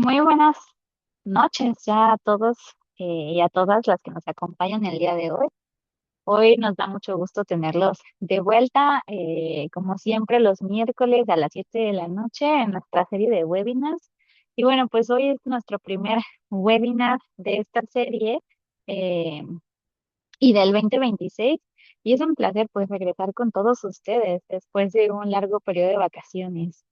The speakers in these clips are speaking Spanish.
Muy buenas noches ya a todos y a todas las que nos acompañan el día de hoy. Hoy nos da mucho gusto tenerlos de vuelta, como siempre, los miércoles a las 7 de la noche en nuestra serie de webinars. Y bueno, pues hoy es nuestro primer webinar de esta serie eh, y del 2026. Y es un placer pues regresar con todos ustedes después de un largo periodo de vacaciones.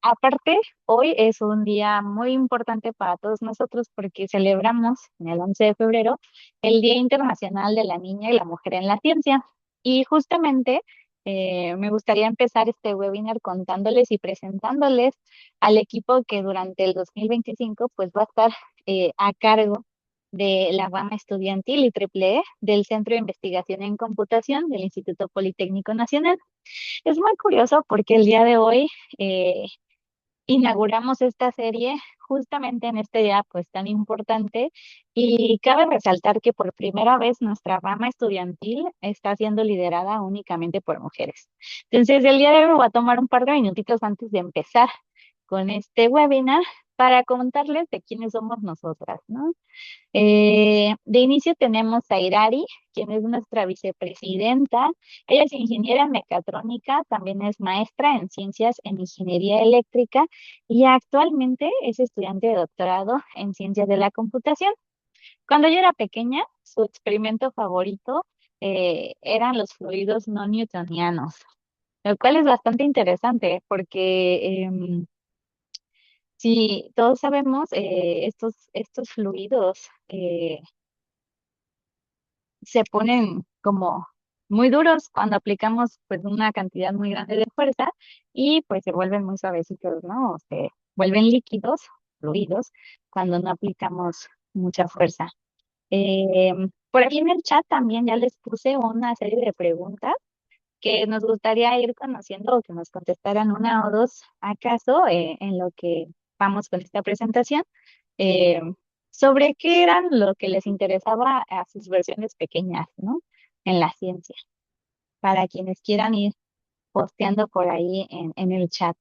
Aparte, hoy es un día muy importante para todos nosotros porque celebramos en el 11 de febrero el Día Internacional de la Niña y la Mujer en la Ciencia. Y justamente me gustaría empezar este webinar contándoles y presentándoles al equipo que durante el 2025 pues va a estar a cargo de la rama estudiantil y triple E del Centro de Investigación en Computación del Instituto Politécnico Nacional. Es muy curioso porque el día de hoy eh, inauguramos esta serie justamente en este día pues tan importante y cabe resaltar que por primera vez nuestra rama estudiantil está siendo liderada únicamente por mujeres. Entonces el día de hoy me voy a tomar un par de minutitos antes de empezar con este webinar para contarles de quiénes somos nosotras, ¿no? De inicio tenemos a Irari, quien es nuestra vicepresidenta. Ella es ingeniera mecatrónica, también es maestra en ciencias en ingeniería eléctrica y actualmente es estudiante de doctorado en ciencias de la computación. Cuando yo era pequeña, su experimento favorito eran los fluidos no newtonianos, lo cual es bastante interesante porque si todos sabemos, estos fluidos se ponen como muy duros cuando aplicamos pues una cantidad muy grande de fuerza y pues se vuelven muy suavecitos, ¿no? O se vuelven líquidos, fluidos, cuando no aplicamos mucha fuerza. Eh, por aquí en el chat también ya les puse una serie de preguntas que nos gustaría ir conociendo o que nos contestaran una o dos acaso en lo que vamos con esta presentación, eh, sobre qué eran lo que les interesaba a sus versiones pequeñas, ¿no? En la ciencia, para quienes quieran ir posteando por ahí en el chat.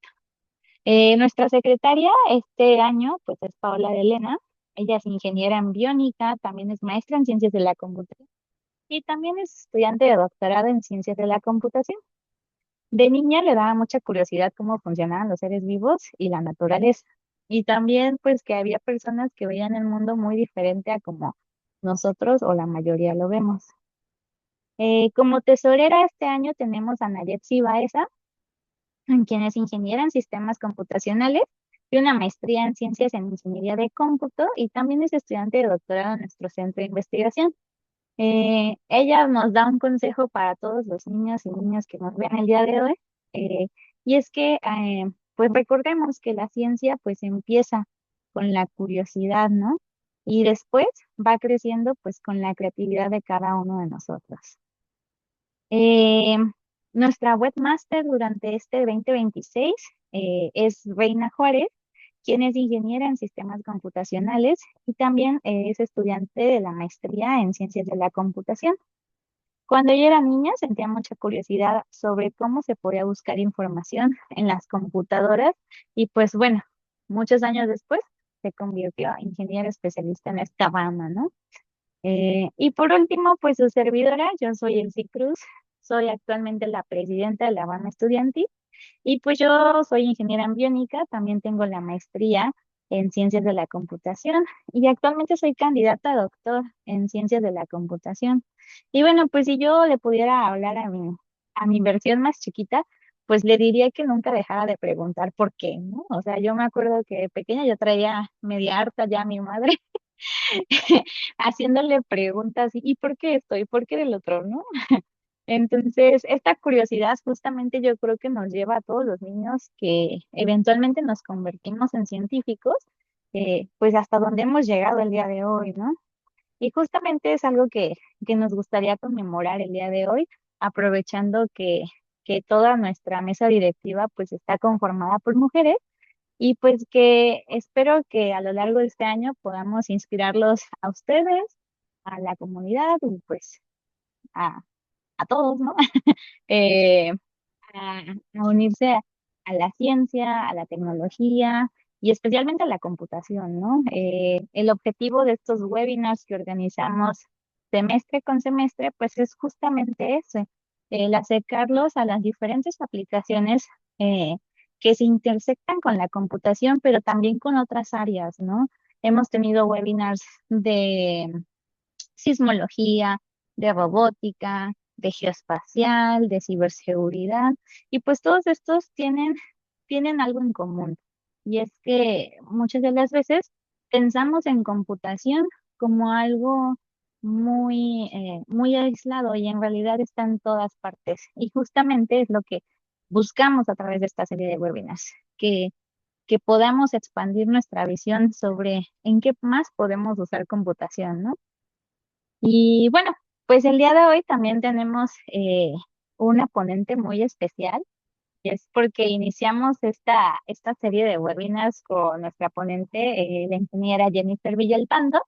Nuestra secretaria este año, pues es Paola de Elena. Ella es ingeniera en biónica, también es maestra en ciencias de la computación y también es estudiante de doctorado en ciencias de la computación. De niña le daba mucha curiosidad cómo funcionaban los seres vivos y la naturaleza. Y también pues que había personas que veían el mundo muy diferente a como nosotros o la mayoría lo vemos. Como tesorera este año tenemos a Nayetsi Baeza, quien es ingeniera en sistemas computacionales y una maestría en ciencias en ingeniería de cómputo y también es estudiante de doctorado en nuestro centro de investigación. Ella nos da un consejo para todos los niños y niñas que nos ven el día de hoy, eh, y es que, pues recordemos que la ciencia pues empieza con la curiosidad, ¿no? Y después va creciendo pues con la creatividad de cada uno de nosotros. Eh, Nuestra webmaster durante este 2026 es Reina Juárez, quien es ingeniera en sistemas computacionales y también es estudiante de la maestría en ciencias de la computación. Cuando yo era niña sentía mucha curiosidad sobre cómo se podía buscar información en las computadoras y pues bueno, muchos años después se convirtió en ingeniera especialista en esta rama, ¿no? Y por último, pues su servidora, yo soy Elsie Cruz, soy actualmente la presidenta de la rama estudiantil y pues yo soy ingeniera en biónica, también tengo la maestría en ciencias de la computación y actualmente soy candidata a doctor en ciencias de la computación. Y bueno, pues si yo le pudiera hablar a mi versión más chiquita, pues le diría que nunca dejara de preguntar por qué, ¿no? O sea, yo me acuerdo que de pequeña yo traía media harta ya a mi madre haciéndole preguntas, ¿y por qué esto? ¿Y por qué del otro, no? Entonces, esta curiosidad justamente yo creo que nos lleva a todos los niños que eventualmente nos convertimos en científicos, pues hasta donde hemos llegado el día de hoy, ¿no? Y justamente es algo que nos gustaría conmemorar el día de hoy, aprovechando que toda nuestra mesa directiva pues está conformada por mujeres y pues que espero que a lo largo de este año podamos inspirarlos a ustedes, a la comunidad y pues a, a todos, ¿no? eh, a unirse a la ciencia, a la tecnología y especialmente la computación, ¿no? El objetivo de estos webinars que organizamos semestre con semestre, pues es justamente ese, el acercarlos a las diferentes aplicaciones eh, que se intersectan con la computación, pero también con otras áreas, ¿no? Hemos tenido webinars de sismología, de robótica, de geoespacial, de ciberseguridad, y pues todos estos tienen algo en común, y es que muchas de las veces pensamos en computación como algo muy aislado y en realidad está en todas partes. Y justamente es lo que buscamos a través de esta serie de webinars, que podamos expandir nuestra visión sobre en qué más podemos usar computación, ¿no? Y bueno, pues el día de hoy también tenemos una ponente muy especial, y es porque iniciamos esta serie de webinars con nuestra ponente, la ingeniera Jennifer Villalpando,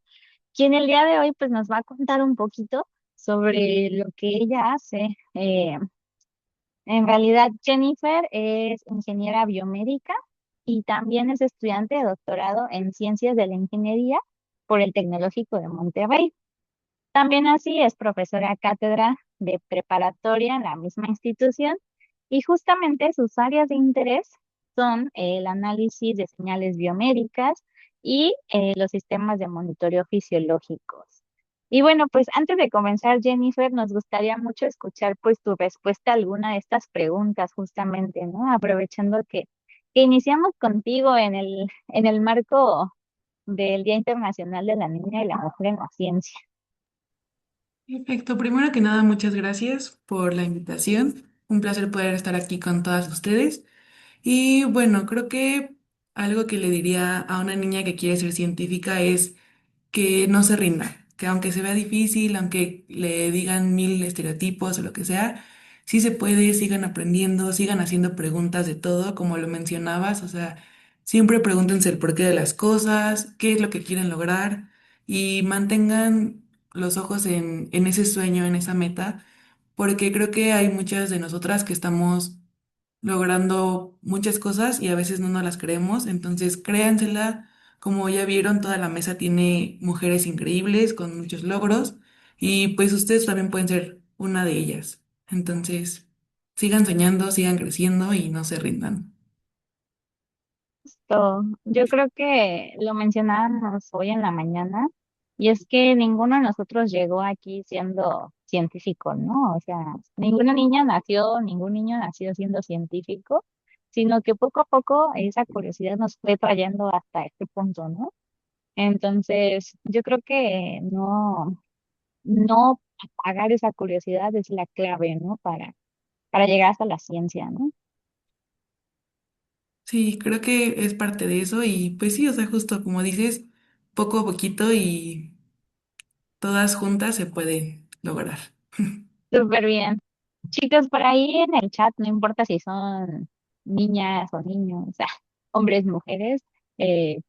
quien el día de hoy pues nos va a contar un poquito sobre lo que ella hace. En realidad, Jennifer es ingeniera biomédica y también es estudiante de doctorado en ciencias de la ingeniería por el Tecnológico de Monterrey. También así es profesora cátedra de preparatoria en la misma institución, y justamente sus áreas de interés son el análisis de señales biomédicas y los sistemas de monitoreo fisiológicos. Y bueno, pues antes de comenzar, Jennifer, nos gustaría mucho escuchar pues tu respuesta a alguna de estas preguntas justamente, ¿no? Aprovechando que iniciamos contigo en el marco del Día Internacional de la Niña y la Mujer en la Ciencia. Perfecto. Primero que nada, muchas gracias por la invitación. Un placer poder estar aquí con todas ustedes. Y bueno, creo que algo que le diría a una niña que quiere ser científica es que no se rinda, que aunque se vea difícil, aunque le digan mil estereotipos o lo que sea, sí se puede, sigan aprendiendo, sigan haciendo preguntas de todo, como lo mencionabas, o sea, siempre pregúntense el porqué de las cosas, qué es lo que quieren lograr y mantengan los ojos en ese sueño, en esa meta, porque creo que hay muchas de nosotras que estamos logrando muchas cosas y a veces no nos las creemos. Entonces, créansela. Como ya vieron, toda la mesa tiene mujeres increíbles con muchos logros y pues ustedes también pueden ser una de ellas. Entonces, sigan soñando, sigan creciendo y no se rindan. Yo creo que lo mencionábamos hoy en la mañana, y es que ninguno de nosotros llegó aquí siendo científico, ¿no? O sea, ninguna niña nació, ningún niño nació siendo científico, sino que poco a poco esa curiosidad nos fue trayendo hasta este punto, ¿no? Entonces, yo creo que no apagar esa curiosidad es la clave, ¿no? Para llegar hasta la ciencia, ¿no? Sí, creo que es parte de eso y pues sí, o sea, justo como dices, poco a poquito y todas juntas se pueden lograr. Súper bien. Chicos, por ahí en el chat, no importa si son niñas o niños, o sea, hombres, mujeres,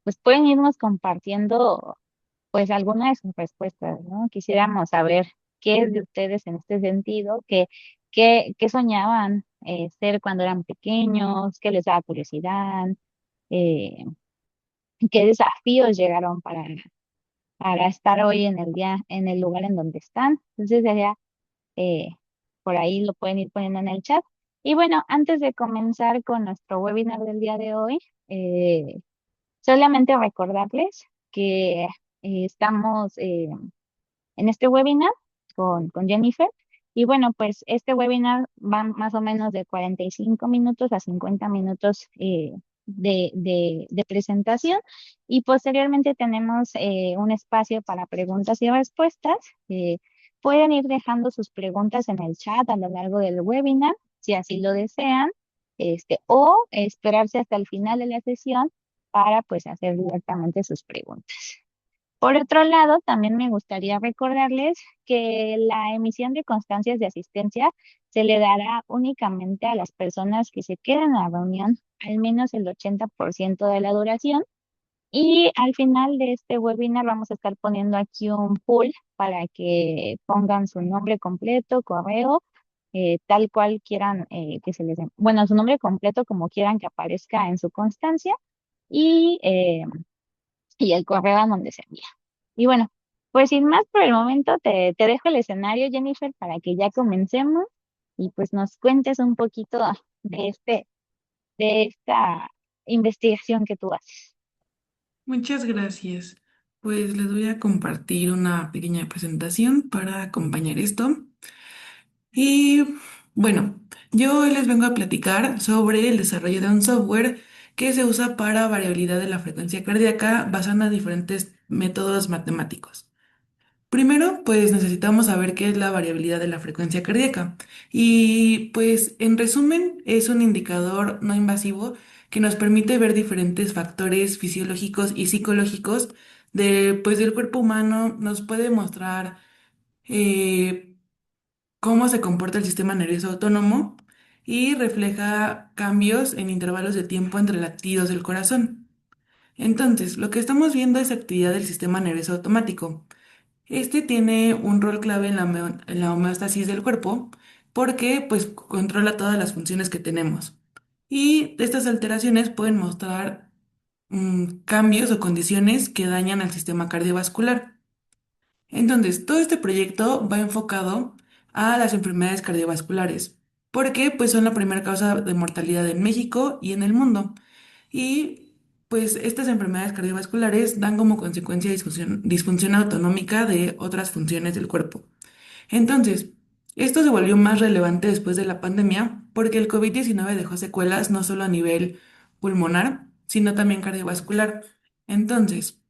pues pueden irnos compartiendo pues alguna de sus respuestas, ¿no? Quisiéramos saber qué es de ustedes en este sentido, qué soñaban ser cuando eran pequeños, qué les daba curiosidad, eh, qué desafíos llegaron para estar hoy en el día, en el lugar en donde están. Entonces, sería eh, por ahí lo pueden ir poniendo en el chat. Y bueno, antes de comenzar con nuestro webinar del día de hoy, eh, solamente recordarles que estamos en este webinar con Jennifer. Y bueno, pues este webinar va más o menos de 45 minutos a 50 minutos de presentación, y posteriormente tenemos un espacio para preguntas y respuestas. Eh, Pueden ir dejando sus preguntas en el chat a lo largo del webinar, si así lo desean, o esperarse hasta el final de la sesión para pues hacer directamente sus preguntas. Por otro lado, también me gustaría recordarles que la emisión de constancias de asistencia se le dará únicamente a las personas que se queden en la reunión al menos el 80% de la duración. Y al final de este webinar vamos a estar poniendo aquí un poll para que pongan su nombre completo, correo, tal cual quieran que se les den, bueno, su nombre completo como quieran que aparezca en su constancia, y, eh, y el correo a donde se envía. Y bueno, pues sin más por el momento, te dejo el escenario, Jennifer, para que ya comencemos y pues nos cuentes un poquito de de esta investigación que tú haces. Muchas gracias. Pues les voy a compartir una pequeña presentación para acompañar esto. Y bueno, yo hoy les vengo a platicar sobre el desarrollo de un software que se usa para variabilidad de la frecuencia cardíaca basando en diferentes métodos matemáticos. Primero, pues necesitamos saber qué es la variabilidad de la frecuencia cardíaca. Y pues en resumen, es un indicador no invasivo que nos permite ver diferentes factores fisiológicos y psicológicos del cuerpo humano. Nos puede mostrar eh, cómo se comporta el sistema nervioso autónomo y refleja cambios en intervalos de tiempo entre latidos del corazón. Entonces, lo que estamos viendo es actividad del sistema nervioso automático. Este tiene un rol clave en en la homeostasis del cuerpo porque pues controla todas las funciones que tenemos. Y estas alteraciones pueden mostrar cambios o condiciones que dañan al sistema cardiovascular. Entonces, todo este proyecto va enfocado a las enfermedades cardiovasculares, porque pues son la primera causa de mortalidad en México y en el mundo. Y pues estas enfermedades cardiovasculares dan como consecuencia disfunción autonómica de otras funciones del cuerpo. Entonces, esto se volvió más relevante después de la pandemia porque el COVID-19 dejó secuelas no solo a nivel pulmonar, sino también cardiovascular. Entonces,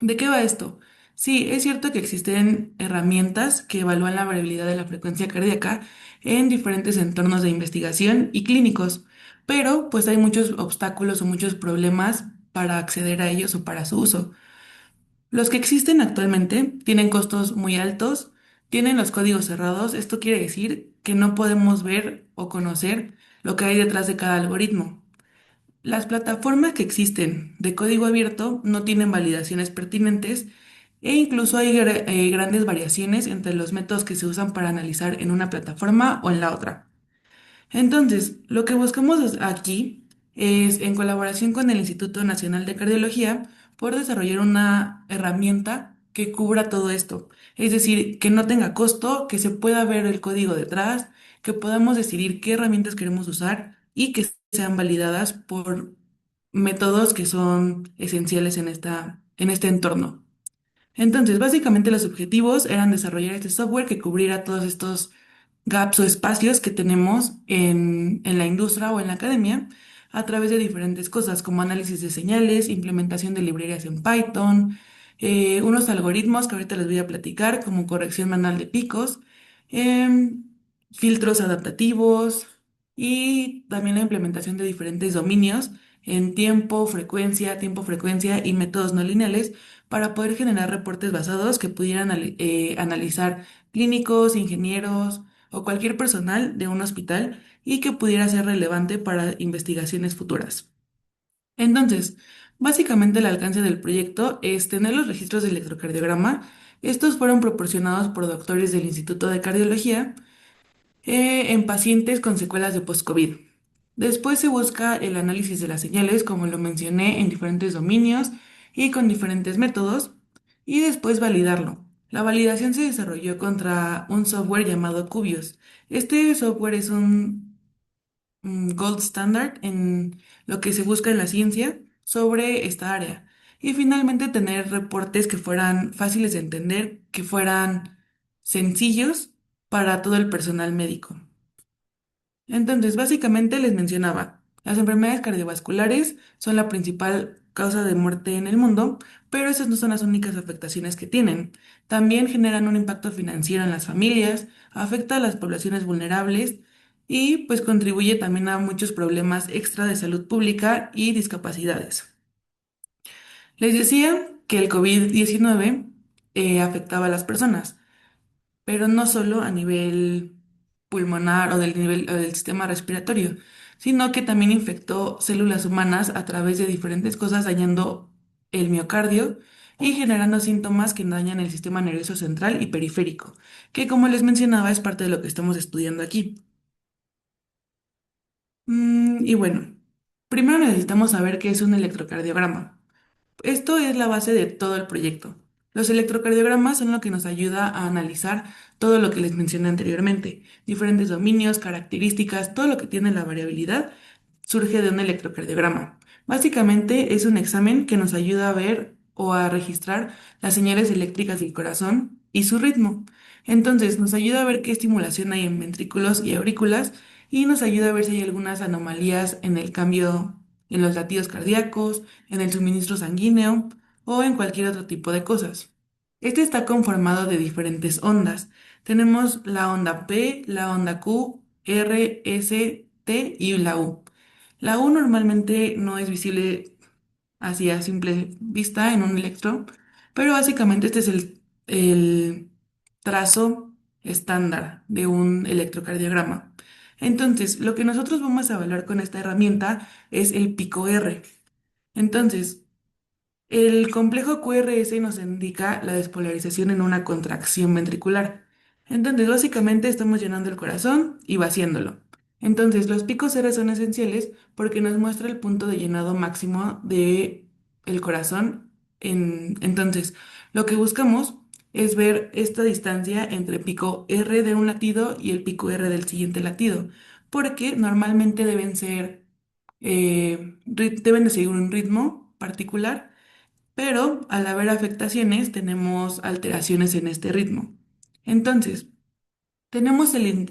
¿de qué va esto? Sí, es cierto que existen herramientas que evalúan la variabilidad de la frecuencia cardíaca en diferentes entornos de investigación y clínicos, pero pues hay muchos obstáculos o muchos problemas para acceder a ellos o para su uso. Los que existen actualmente tienen costos muy altos, tienen los códigos cerrados, esto quiere decir que no podemos ver o conocer lo que hay detrás de cada algoritmo. Las plataformas que existen de código abierto no tienen validaciones pertinentes e incluso hay grandes variaciones entre los métodos que se usan para analizar en una plataforma o en la otra. Entonces, lo que buscamos aquí es, en colaboración con el Instituto Nacional de Cardiología, poder desarrollar una herramienta que cubra todo esto. Es decir, que no tenga costo, que se pueda ver el código detrás, que podamos decidir qué herramientas queremos usar y que sean validadas por métodos que son esenciales en en este entorno. Entonces, básicamente los objetivos eran desarrollar este software que cubriera todos estos gaps o espacios que tenemos en la industria o en la academia a través de diferentes cosas como análisis de señales, implementación de librerías en Python, unos algoritmos que ahorita les voy a platicar como corrección manual de picos, em, filtros adaptativos y también la implementación de diferentes dominios en tiempo, frecuencia y métodos no lineales para poder generar reportes basados que pudieran analizar clínicos, ingenieros o cualquier personal de un hospital y que pudiera ser relevante para investigaciones futuras. Entonces, básicamente el alcance del proyecto es tener los registros de electrocardiograma. Estos fueron proporcionados por doctores del Instituto de Cardiología en pacientes con secuelas de post-COVID. Después se busca el análisis de las señales, como lo mencioné, en diferentes dominios y con diferentes métodos, y después validarlo. La validación se desarrolló contra un software llamado Cubios. Este software es un gold standard en lo que se busca en la ciencia sobre esta área. Y finalmente tener reportes que fueran fáciles de entender, que fueran sencillos para todo el personal médico. Entonces, básicamente les mencionaba, las enfermedades cardiovasculares son la principal causa de muerte en el mundo, pero esas no son las únicas afectaciones que tienen. También generan un impacto financiero en las familias, afecta a las poblaciones vulnerables y pues contribuye también a muchos problemas extra de salud pública y discapacidades. Les decía que el COVID-19 afectaba a las personas, pero no solo a nivel pulmonar o del nivel o del sistema respiratorio, sino que también infectó células humanas a través de diferentes cosas, dañando el miocardio y generando síntomas que dañan el sistema nervioso central y periférico, que como les mencionaba es parte de lo que estamos estudiando aquí. Y bueno. Primero necesitamos saber qué es un electrocardiograma. Esto es la base de todo el proyecto. Los electrocardiogramas son lo que nos ayuda a analizar todo lo que les mencioné anteriormente, diferentes dominios, características, todo lo que tiene la variabilidad surge de un electrocardiograma. Básicamente es un examen que nos ayuda a ver o a registrar las señales eléctricas del corazón y su ritmo. Entonces nos ayuda a ver qué estimulación hay en ventrículos y aurículas y nos ayuda a ver si hay algunas anomalías en el cambio en los latidos cardíacos, en el suministro sanguíneo o en cualquier otro tipo de cosas. Este está conformado de diferentes ondas. Tenemos la onda P, la onda Q, R, S, T y la U. La U normalmente no es visible así a simple vista en un electro, pero básicamente este es el trazo estándar de un electrocardiograma. Entonces, lo que nosotros vamos a evaluar con esta herramienta es el pico R. Entonces, el complejo QRS nos indica la despolarización en una contracción ventricular. Entonces, básicamente estamos llenando el corazón y vaciándolo. Entonces, los picos R son esenciales porque nos muestra el punto de llenado máximo de el corazón. Entonces, lo que buscamos es ver esta distancia entre pico R de un latido y el pico R del siguiente latido, porque normalmente deben de seguir un ritmo particular, pero al haber afectaciones tenemos alteraciones en este ritmo. Entonces, tenemos el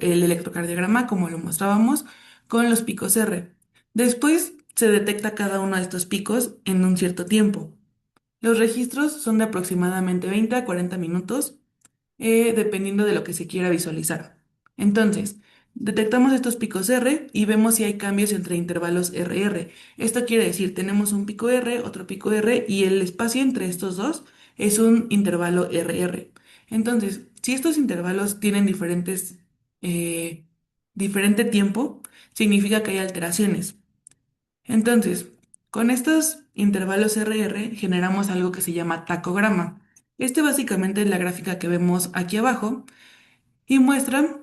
electrocardiograma como lo mostrábamos con los picos R. Después se detecta cada uno de estos picos en un cierto tiempo. Los registros son de aproximadamente 20 a 40 minutos, dependiendo de lo que se quiera visualizar. Entonces, detectamos estos picos R y vemos si hay cambios entre intervalos RR. Esto quiere decir, tenemos un pico R, otro pico R y el espacio entre estos dos es un intervalo RR. Entonces, si estos intervalos tienen eh, diferente tiempo, significa que hay alteraciones. Entonces, con estos intervalos RR generamos algo que se llama tacograma. Este básicamente es la gráfica que vemos aquí abajo y muestra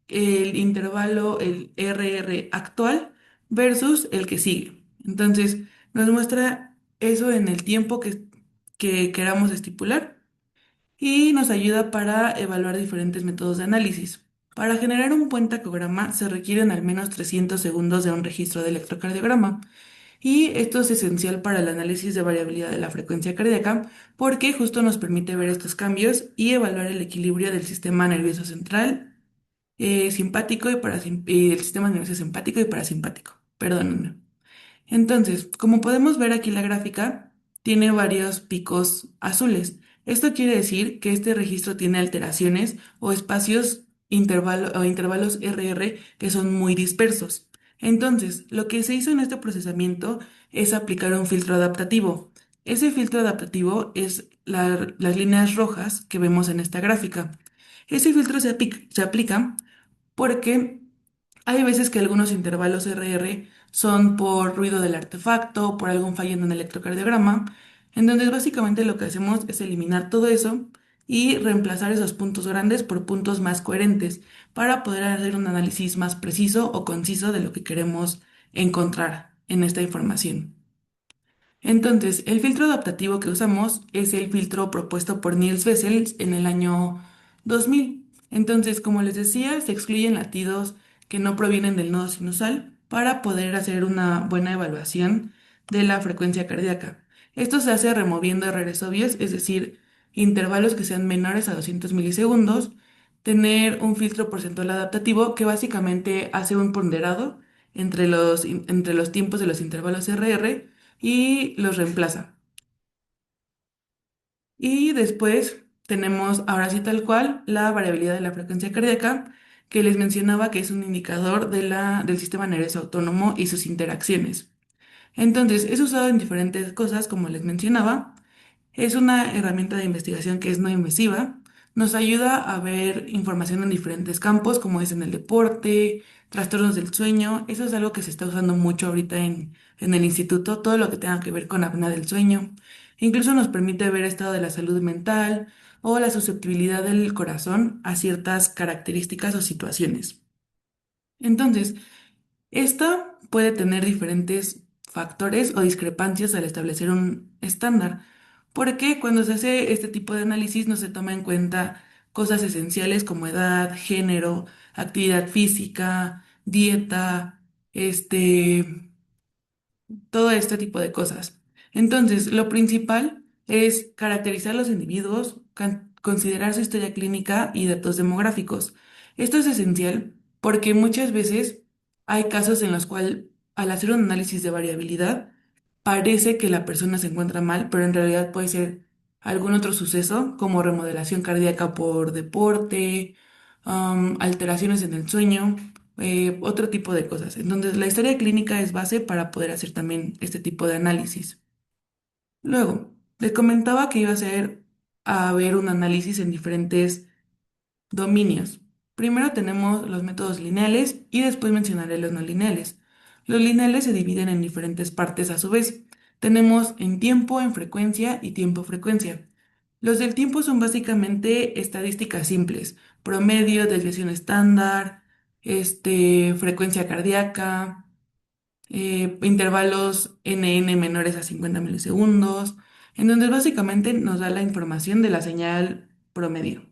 el intervalo, el RR actual versus el que sigue. Entonces, nos muestra eso en el tiempo que queramos estipular y nos ayuda para evaluar diferentes métodos de análisis. Para generar un buen tacograma se requieren al menos 300 segundos de un registro de electrocardiograma. Y esto es esencial para el análisis de variabilidad de la frecuencia cardíaca porque justo nos permite ver estos cambios y evaluar el equilibrio del sistema nervioso central, simpático y el sistema nervioso simpático y parasimpático. Perdón. Entonces, como podemos ver aquí la gráfica, tiene varios picos azules. Esto quiere decir que este registro tiene alteraciones o espacios o intervalos RR que son muy dispersos. Entonces, lo que se hizo en este procesamiento es aplicar un filtro adaptativo. Ese filtro adaptativo es las líneas rojas que vemos en esta gráfica. Ese filtro se aplica porque hay veces que algunos intervalos RR son por ruido del artefacto, por algún fallo en un electrocardiograma. Entonces, básicamente lo que hacemos es eliminar todo eso y reemplazar esos puntos grandes por puntos más coherentes para poder hacer un análisis más preciso o conciso de lo que queremos encontrar en esta información. Entonces, el filtro adaptativo que usamos es el filtro propuesto por Niels Wessels en el año 2000. Entonces, como les decía, se excluyen latidos que no provienen del nodo sinusal para poder hacer una buena evaluación de la frecuencia cardíaca. Esto se hace removiendo errores obvios, es decir, intervalos que sean menores a 200 milisegundos, tener un filtro porcentual adaptativo que básicamente hace un ponderado entre los tiempos de los intervalos RR y los reemplaza. Y después tenemos, ahora sí tal cual, la variabilidad de la frecuencia cardíaca, que les mencionaba que es un indicador del sistema nervioso autónomo y sus interacciones. Entonces, es usado en diferentes cosas, como les mencionaba. Es una herramienta de investigación que es no invasiva. Nos ayuda a ver información en diferentes campos, como es en el deporte, trastornos del sueño. Eso es algo que se está usando mucho ahorita en el instituto, todo lo que tenga que ver con apnea del sueño. Incluso nos permite ver estado de la salud mental o la susceptibilidad del corazón a ciertas características o situaciones. Entonces, esta puede tener diferentes factores o discrepancias al establecer un estándar, porque cuando se hace este tipo de análisis no se toma en cuenta cosas esenciales como edad, género, actividad física, dieta, este, todo este tipo de cosas. Entonces, lo principal es caracterizar los individuos, considerar su historia clínica y datos demográficos. Esto es esencial porque muchas veces hay casos en los cuales al hacer un análisis de variabilidad parece que la persona se encuentra mal, pero en realidad puede ser algún otro suceso como remodelación cardíaca por deporte, alteraciones en el sueño, otro tipo de cosas. Entonces, la historia clínica es base para poder hacer también este tipo de análisis. Luego, les comentaba que iba a hacer a ver un análisis en diferentes dominios. Primero tenemos los métodos lineales y después mencionaré los no lineales. Los lineales se dividen en diferentes partes a su vez. Tenemos en tiempo, en frecuencia y tiempo-frecuencia. Los del tiempo son básicamente estadísticas simples, promedio, desviación estándar, frecuencia cardíaca, intervalos NN menores a 50 milisegundos, en donde básicamente nos da la información de la señal promedio.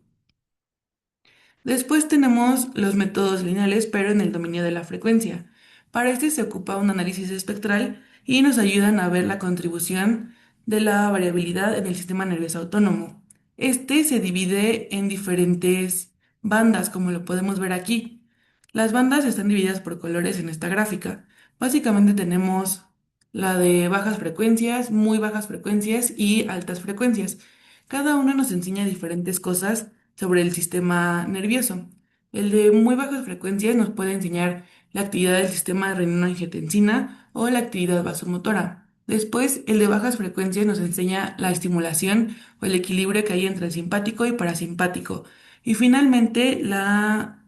Después tenemos los métodos lineales, pero en el dominio de la frecuencia. Para este se ocupa un análisis espectral y nos ayudan a ver la contribución de la variabilidad en el sistema nervioso autónomo. Este se divide en diferentes bandas, como lo podemos ver aquí. Las bandas están divididas por colores en esta gráfica. Básicamente tenemos la de bajas frecuencias, muy bajas frecuencias y altas frecuencias. Cada una nos enseña diferentes cosas sobre el sistema nervioso. El de muy bajas frecuencias nos puede enseñar la actividad del sistema renina-angiotensina o la actividad vasomotora. Después, el de bajas frecuencias nos enseña la estimulación o el equilibrio que hay entre el simpático y parasimpático. Y finalmente, la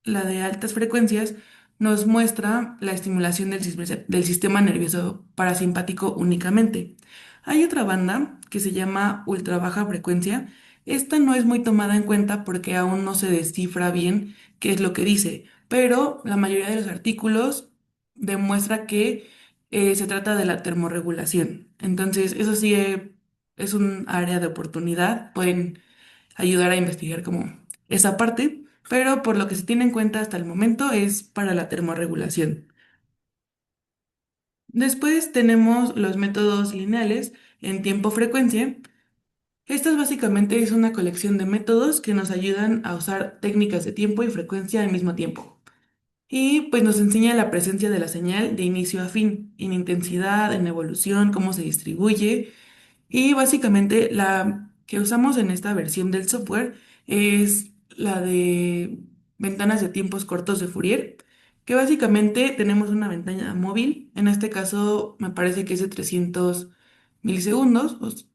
de altas frecuencias nos muestra la estimulación del sistema nervioso parasimpático únicamente. Hay otra banda que se llama ultra baja frecuencia. Esta no es muy tomada en cuenta porque aún no se descifra bien qué es lo que dice, pero la mayoría de los artículos demuestra que se trata de la termorregulación. Entonces, eso sí es un área de oportunidad. Pueden ayudar a investigar como esa parte, pero por lo que se tiene en cuenta hasta el momento es para la termorregulación. Después tenemos los métodos lineales en tiempo-frecuencia. Estas básicamente es una colección de métodos que nos ayudan a usar técnicas de tiempo y frecuencia al mismo tiempo. Y pues nos enseña la presencia de la señal de inicio a fin, en intensidad, en evolución, cómo se distribuye. Y básicamente la que usamos en esta versión del software es la de ventanas de tiempos cortos de Fourier, que básicamente tenemos una ventana móvil, en este caso me parece que es de 300 milisegundos,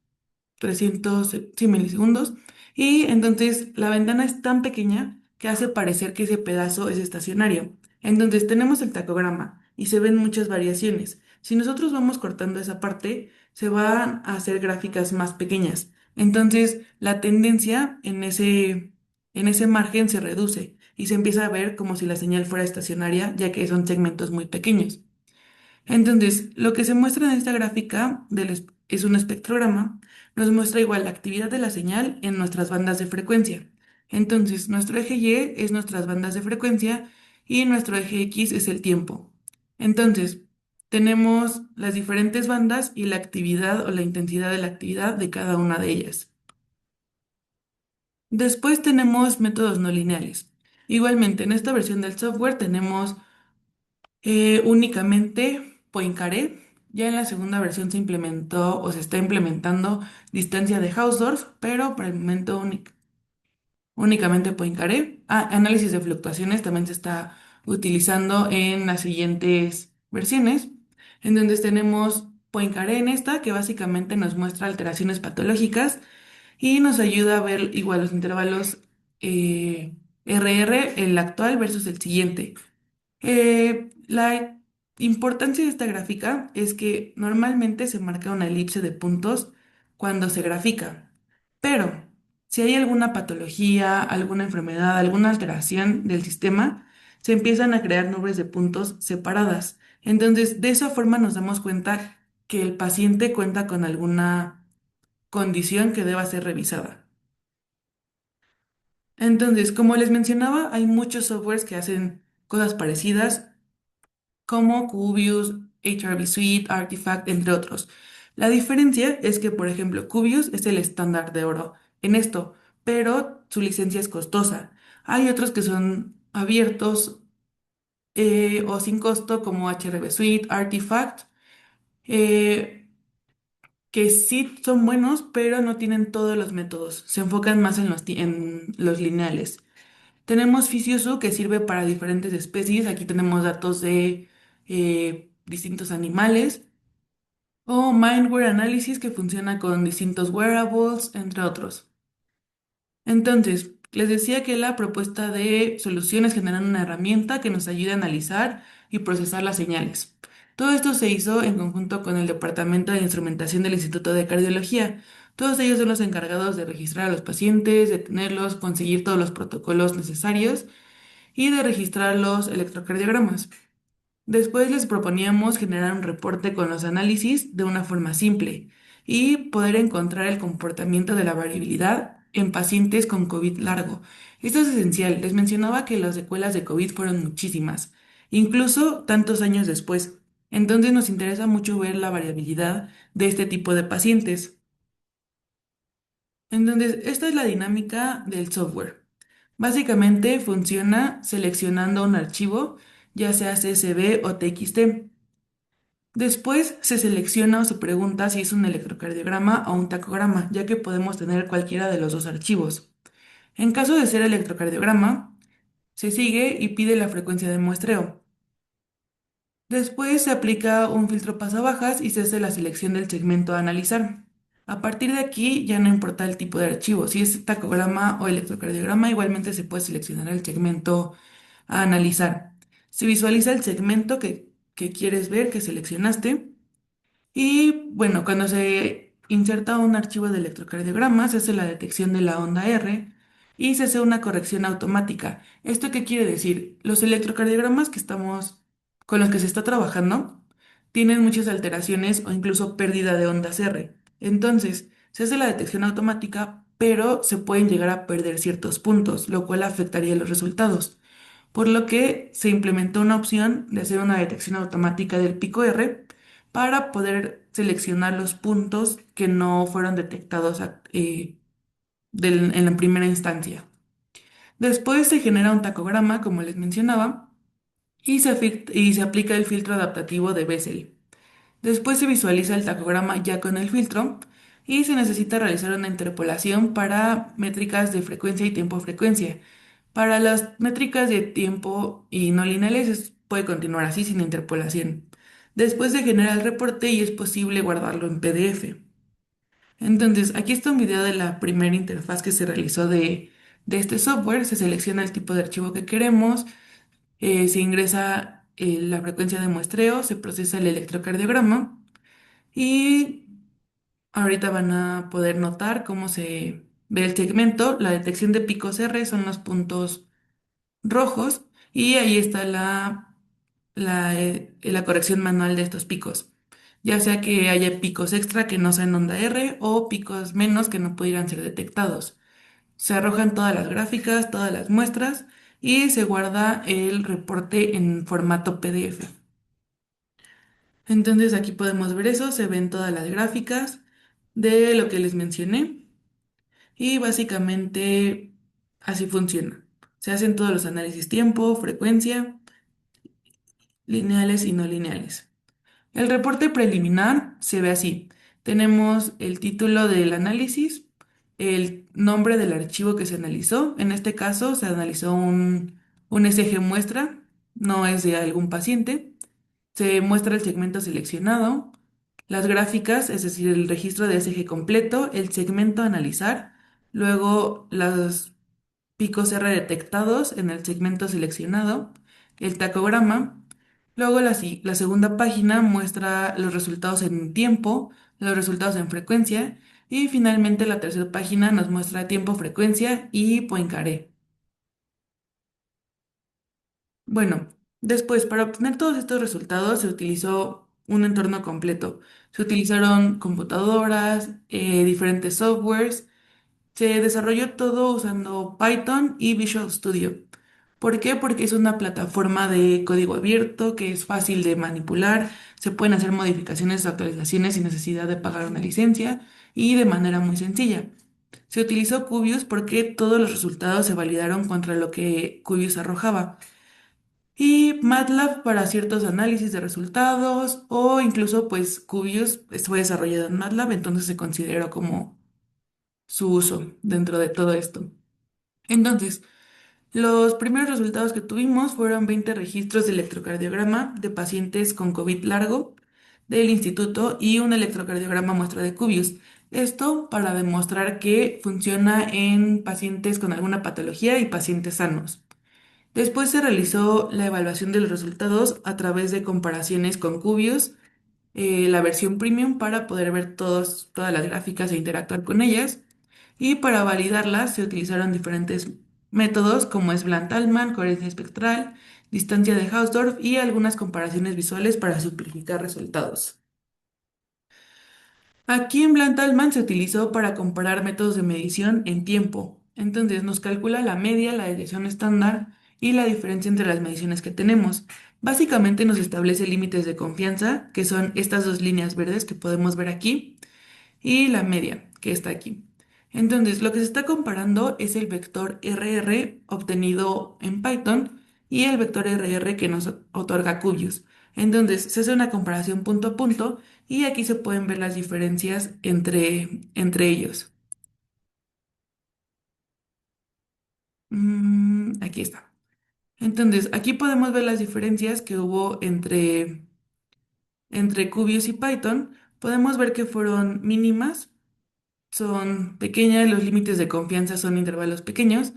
300 sí, milisegundos, y entonces la ventana es tan pequeña que hace parecer que ese pedazo es estacionario. Entonces tenemos el tacograma y se ven muchas variaciones. Si nosotros vamos cortando esa parte, se van a hacer gráficas más pequeñas. Entonces la tendencia en ese margen se reduce y se empieza a ver como si la señal fuera estacionaria, ya que son segmentos muy pequeños. Entonces, lo que se muestra en esta gráfica es un espectrograma, nos muestra igual la actividad de la señal en nuestras bandas de frecuencia. Entonces, nuestro eje Y es nuestras bandas de frecuencia y nuestro eje X es el tiempo. Entonces, tenemos las diferentes bandas y la actividad o la intensidad de la actividad de cada una de ellas. Después tenemos métodos no lineales. Igualmente, en esta versión del software tenemos únicamente Poincaré. Ya en la segunda versión se implementó o se está implementando distancia de Hausdorff, pero por el momento únicamente Poincaré. Ah, análisis de fluctuaciones también se está utilizando en las siguientes versiones, en donde tenemos Poincaré en esta, que básicamente nos muestra alteraciones patológicas y nos ayuda a ver igual los intervalos RR, el actual versus el siguiente. La importancia de esta gráfica es que normalmente se marca una elipse de puntos cuando se grafica, pero si hay alguna patología, alguna enfermedad, alguna alteración del sistema, se empiezan a crear nubes de puntos separadas. Entonces, de esa forma nos damos cuenta que el paciente cuenta con alguna condición que deba ser revisada. Entonces, como les mencionaba, hay muchos softwares que hacen cosas parecidas, como Cubius, HRV Suite, Artifact, entre otros. La diferencia es que, por ejemplo, Cubius es el estándar de oro en esto, pero su licencia es costosa. Hay otros que son abiertos o sin costo, como HRV Suite, Artifact, eh, que sí son buenos, pero no tienen todos los métodos. Se enfocan más en en los lineales. Tenemos Fisiosu que sirve para diferentes especies. Aquí tenemos datos de distintos animales. O Mindware Analysis que funciona con distintos wearables, entre otros. Entonces, les decía que la propuesta de soluciones generan una herramienta que nos ayude a analizar y procesar las señales. Todo esto se hizo en conjunto con el Departamento de Instrumentación del Instituto de Cardiología. Todos ellos son los encargados de registrar a los pacientes, de tenerlos, conseguir todos los protocolos necesarios y de registrar los electrocardiogramas. Después les proponíamos generar un reporte con los análisis de una forma simple y poder encontrar el comportamiento de la variabilidad en pacientes con COVID largo. Esto es esencial. Les mencionaba que las secuelas de COVID fueron muchísimas, incluso tantos años después. Entonces nos interesa mucho ver la variabilidad de este tipo de pacientes. Entonces, esta es la dinámica del software. Básicamente funciona seleccionando un archivo, ya sea CSV o TXT. Después se selecciona o se pregunta si es un electrocardiograma o un tacograma, ya que podemos tener cualquiera de los dos archivos. En caso de ser electrocardiograma, se sigue y pide la frecuencia de muestreo. Después se aplica un filtro pasabajas y se hace la selección del segmento a analizar. A partir de aquí ya no importa el tipo de archivo, si es tacograma o electrocardiograma, igualmente se puede seleccionar el segmento a analizar. Se visualiza el segmento que quieres ver, que seleccionaste. Y bueno, cuando se inserta un archivo de electrocardiograma, se hace la detección de la onda R y se hace una corrección automática. ¿Esto qué quiere decir? Los electrocardiogramas con los que se está trabajando tienen muchas alteraciones o incluso pérdida de ondas R. Entonces, se hace la detección automática, pero se pueden llegar a perder ciertos puntos, lo cual afectaría los resultados. Por lo que se implementó una opción de hacer una detección automática del pico R para poder seleccionar los puntos que no fueron detectados en la primera instancia. Después se genera un tacograma, como les mencionaba, y se aplica el filtro adaptativo de Bessel. Después se visualiza el tacograma ya con el filtro y se necesita realizar una interpolación para métricas de frecuencia y tiempo-frecuencia. Para las métricas de tiempo y no lineales puede continuar así sin interpolación. Después se genera el reporte y es posible guardarlo en PDF. Entonces, aquí está un video de la primera interfaz que se realizó de este software. Se selecciona el tipo de archivo que queremos, se ingresa la frecuencia de muestreo, se procesa el electrocardiograma y ahorita van a poder notar cómo se ve el segmento. La detección de picos R son los puntos rojos y ahí está la corrección manual de estos picos. Ya sea que haya picos extra que no sean onda R o picos menos que no pudieran ser detectados. Se arrojan todas las gráficas, todas las muestras y se guarda el reporte en formato PDF. Entonces aquí podemos ver eso, se ven todas las gráficas de lo que les mencioné y básicamente así funciona. Se hacen todos los análisis tiempo, frecuencia, lineales y no lineales. El reporte preliminar se ve así. Tenemos el título del análisis, el nombre del archivo que se analizó. En este caso se analizó un SG muestra, no es de algún paciente. Se muestra el segmento seleccionado, las gráficas, es decir, el registro de SG completo, el segmento a analizar, luego los picos R detectados en el segmento seleccionado, el tacograma. Luego la segunda página muestra los resultados en tiempo, los resultados en frecuencia y finalmente la tercera página nos muestra tiempo, frecuencia y Poincaré. Bueno, después, para obtener todos estos resultados se utilizó un entorno completo. Se utilizaron computadoras, diferentes softwares. Se desarrolló todo usando Python y Visual Studio. ¿Por qué? Porque es una plataforma de código abierto que es fácil de manipular, se pueden hacer modificaciones o actualizaciones sin necesidad de pagar una licencia y de manera muy sencilla. Se utilizó Cubius porque todos los resultados se validaron contra lo que Cubius arrojaba. Y MATLAB para ciertos análisis de resultados o incluso pues Cubius fue desarrollado en MATLAB, entonces se consideró como su uso dentro de todo esto. Entonces, los primeros resultados que tuvimos fueron 20 registros de electrocardiograma de pacientes con COVID largo del instituto y un electrocardiograma muestra de Cubius. Esto para demostrar que funciona en pacientes con alguna patología y pacientes sanos. Después se realizó la evaluación de los resultados a través de comparaciones con Cubius, la versión premium para poder ver todas las gráficas e interactuar con ellas. Y para validarlas se utilizaron diferentes métodos como es Blant-Altman, coherencia espectral, distancia de Hausdorff y algunas comparaciones visuales para simplificar resultados. Aquí en Blant-Altman se utilizó para comparar métodos de medición en tiempo. Entonces nos calcula la media, la desviación estándar y la diferencia entre las mediciones que tenemos. Básicamente nos establece límites de confianza, que son estas dos líneas verdes que podemos ver aquí y la media, que está aquí. Entonces, lo que se está comparando es el vector RR obtenido en Python y el vector RR que nos otorga Cubius. Entonces, se hace una comparación punto a punto y aquí se pueden ver las diferencias entre ellos. Aquí está. Entonces, aquí podemos ver las diferencias que hubo entre Cubius y Python. Podemos ver que fueron mínimas, son pequeñas, los límites de confianza son intervalos pequeños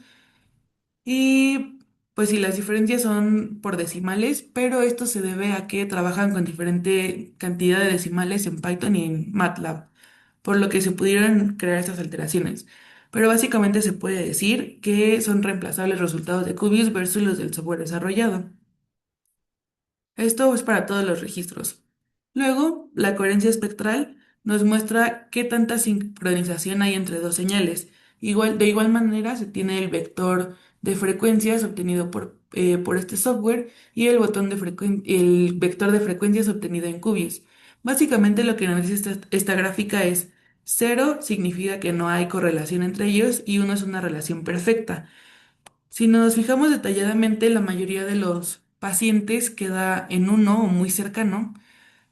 y pues sí, las diferencias son por decimales, pero esto se debe a que trabajan con diferente cantidad de decimales en Python y en MATLAB, por lo que se pudieron crear estas alteraciones. Pero básicamente se puede decir que son reemplazables los resultados de Cubius versus los del software desarrollado. Esto es para todos los registros. Luego, la coherencia espectral nos muestra qué tanta sincronización hay entre dos señales. De igual manera, se tiene el vector de frecuencias obtenido por este software y el vector de frecuencias obtenido en Cubius. Básicamente lo que nos dice esta gráfica es cero significa que no hay correlación entre ellos y uno es una relación perfecta. Si nos fijamos detalladamente, la mayoría de los pacientes queda en uno o muy cercano.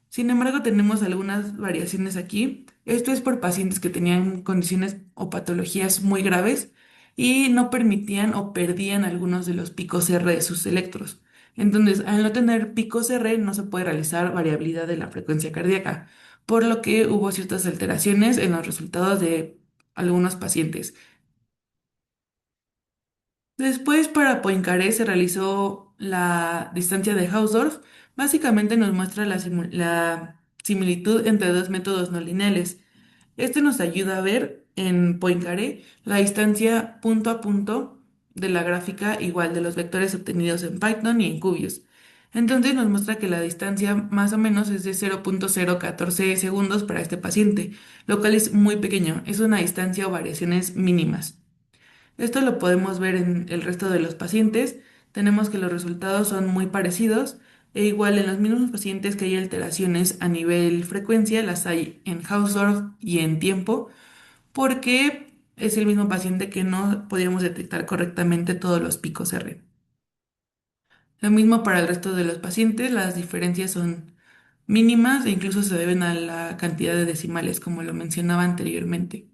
Sin embargo, tenemos algunas variaciones aquí. Esto es por pacientes que tenían condiciones o patologías muy graves y no permitían o perdían algunos de los picos R de sus electros. Entonces, al no tener picos R, no se puede realizar variabilidad de la frecuencia cardíaca, por lo que hubo ciertas alteraciones en los resultados de algunos pacientes. Después, para Poincaré se realizó la distancia de Hausdorff. Básicamente nos muestra la similitud entre dos métodos no lineales. Este nos ayuda a ver en Poincaré la distancia punto a punto de la gráfica igual de los vectores obtenidos en Python y en Cubius. Entonces nos muestra que la distancia más o menos es de 0.014 segundos para este paciente, lo cual es muy pequeño, es una distancia o variaciones mínimas. Esto lo podemos ver en el resto de los pacientes. Tenemos que los resultados son muy parecidos e igual en los mismos pacientes que hay alteraciones a nivel frecuencia, las hay en Hausdorff y en tiempo, porque es el mismo paciente que no podíamos detectar correctamente todos los picos R. Lo mismo para el resto de los pacientes, las diferencias son mínimas e incluso se deben a la cantidad de decimales, como lo mencionaba anteriormente.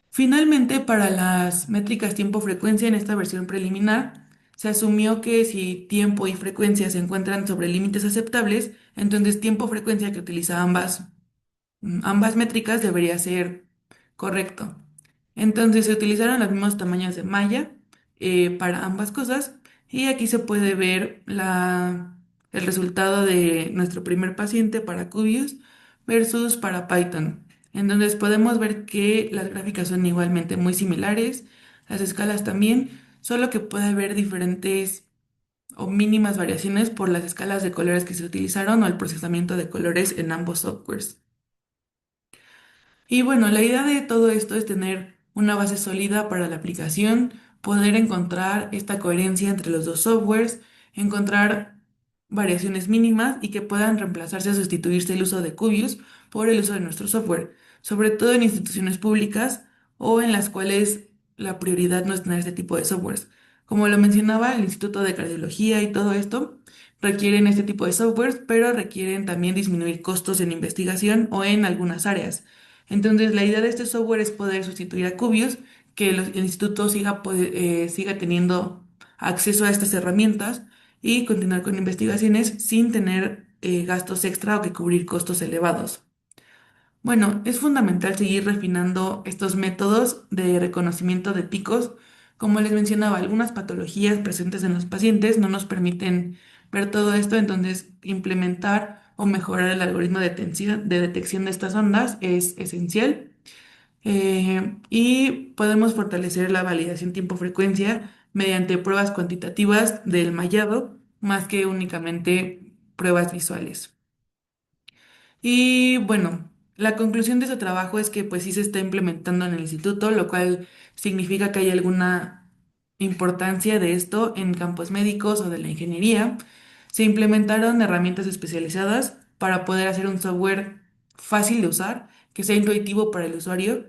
Finalmente, para las métricas tiempo-frecuencia en esta versión preliminar, se asumió que si tiempo y frecuencia se encuentran sobre límites aceptables, entonces tiempo-frecuencia que utiliza ambas métricas debería ser correcto. Entonces se utilizaron los mismos tamaños de malla para ambas cosas y aquí se puede ver el resultado de nuestro primer paciente para Cubius versus para Python. Entonces podemos ver que las gráficas son igualmente muy similares, las escalas también, solo que puede haber diferentes o mínimas variaciones por las escalas de colores que se utilizaron o el procesamiento de colores en ambos softwares. Y bueno, la idea de todo esto es tener una base sólida para la aplicación, poder encontrar esta coherencia entre los dos softwares, encontrar variaciones mínimas y que puedan reemplazarse o sustituirse el uso de Cubius por el uso de nuestro software, sobre todo en instituciones públicas o en las cuales la prioridad no es tener este tipo de softwares. Como lo mencionaba, el Instituto de Cardiología y todo esto requieren este tipo de softwares, pero requieren también disminuir costos en investigación o en algunas áreas. Entonces, la idea de este software es poder sustituir a Cubius, que el instituto siga teniendo acceso a estas herramientas y continuar con investigaciones sin tener gastos extra o que cubrir costos elevados. Bueno, es fundamental seguir refinando estos métodos de reconocimiento de picos. Como les mencionaba, algunas patologías presentes en los pacientes no nos permiten ver todo esto, entonces implementar o mejorar el algoritmo de detección de estas ondas es esencial. Y podemos fortalecer la validación tiempo-frecuencia mediante pruebas cuantitativas del mallado, más que únicamente pruebas visuales. Y bueno, la conclusión de su trabajo es que pues sí se está implementando en el instituto, lo cual significa que hay alguna importancia de esto en campos médicos o de la ingeniería. Se implementaron herramientas especializadas para poder hacer un software fácil de usar, que sea intuitivo para el usuario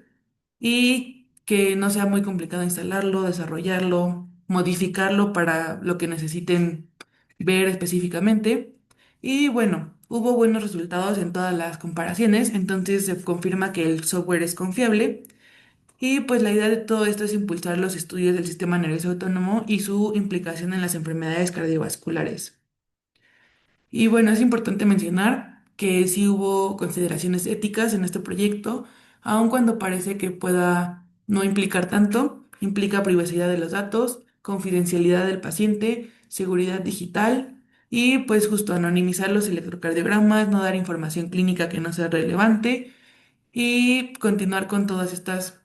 y que no sea muy complicado instalarlo, desarrollarlo, modificarlo para lo que necesiten ver específicamente. Y bueno, hubo buenos resultados en todas las comparaciones, entonces se confirma que el software es confiable. Y pues la idea de todo esto es impulsar los estudios del sistema nervioso autónomo y su implicación en las enfermedades cardiovasculares. Y bueno, es importante mencionar que sí hubo consideraciones éticas en este proyecto, aun cuando parece que pueda no implicar tanto, implica privacidad de los datos, confidencialidad del paciente, seguridad digital y pues justo anonimizar los electrocardiogramas, no dar información clínica que no sea relevante y continuar con todas estas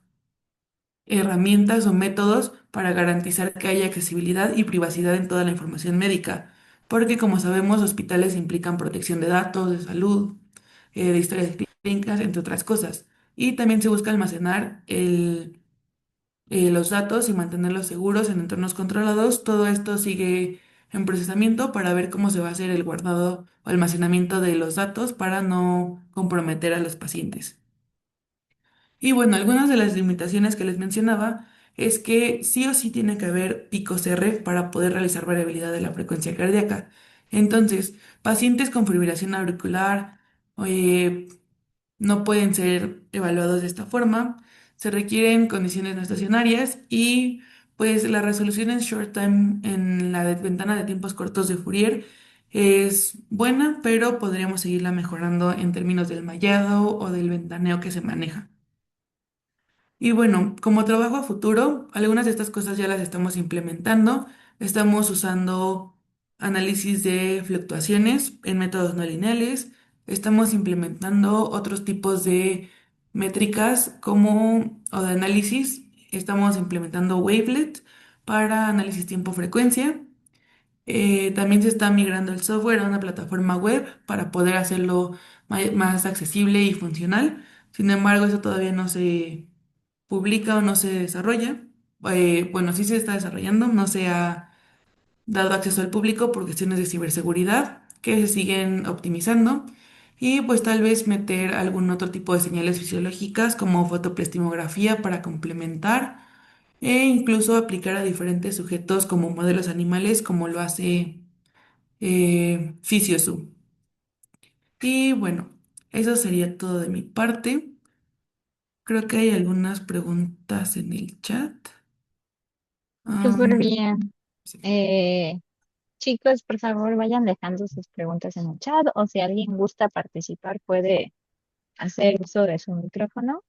herramientas o métodos para garantizar que haya accesibilidad y privacidad en toda la información médica, porque como sabemos, hospitales implican protección de datos, de salud, de historias clínicas, entre otras cosas. Y también se busca almacenar los datos y mantenerlos seguros en entornos controlados. Todo esto sigue en procesamiento para ver cómo se va a hacer el guardado o almacenamiento de los datos para no comprometer a los pacientes. Y bueno, algunas de las limitaciones que les mencionaba es que sí o sí tiene que haber picos R para poder realizar variabilidad de la frecuencia cardíaca. Entonces, pacientes con fibrilación auricular eh, no pueden ser evaluados de esta forma. Se requieren condiciones no estacionarias y pues la resolución en short time en la ventana de tiempos cortos de Fourier es buena, pero podríamos seguirla mejorando en términos del mallado o del ventaneo que se maneja. Y bueno, como trabajo a futuro, algunas de estas cosas ya las estamos implementando. Estamos usando análisis de fluctuaciones en métodos no lineales. Estamos implementando otros tipos de métricas como o de análisis. Estamos implementando Wavelet para análisis tiempo-frecuencia. También se está migrando el software a una plataforma web para poder hacerlo más accesible y funcional. Sin embargo, eso todavía no se publica o no se desarrolla. Bueno, sí se está desarrollando, no se ha dado acceso al público por cuestiones de ciberseguridad que se siguen optimizando. Y pues tal vez meter algún otro tipo de señales fisiológicas como fotoplastimografía para complementar e incluso aplicar a diferentes sujetos como modelos animales como lo hace Fisiosu. Y bueno, eso sería todo de mi parte. Creo que hay algunas preguntas en el chat. Súper Am, bien. sí. Eh, Chicos, por favor, vayan dejando sus preguntas en el chat o si alguien gusta participar puede hacer uso de su micrófono.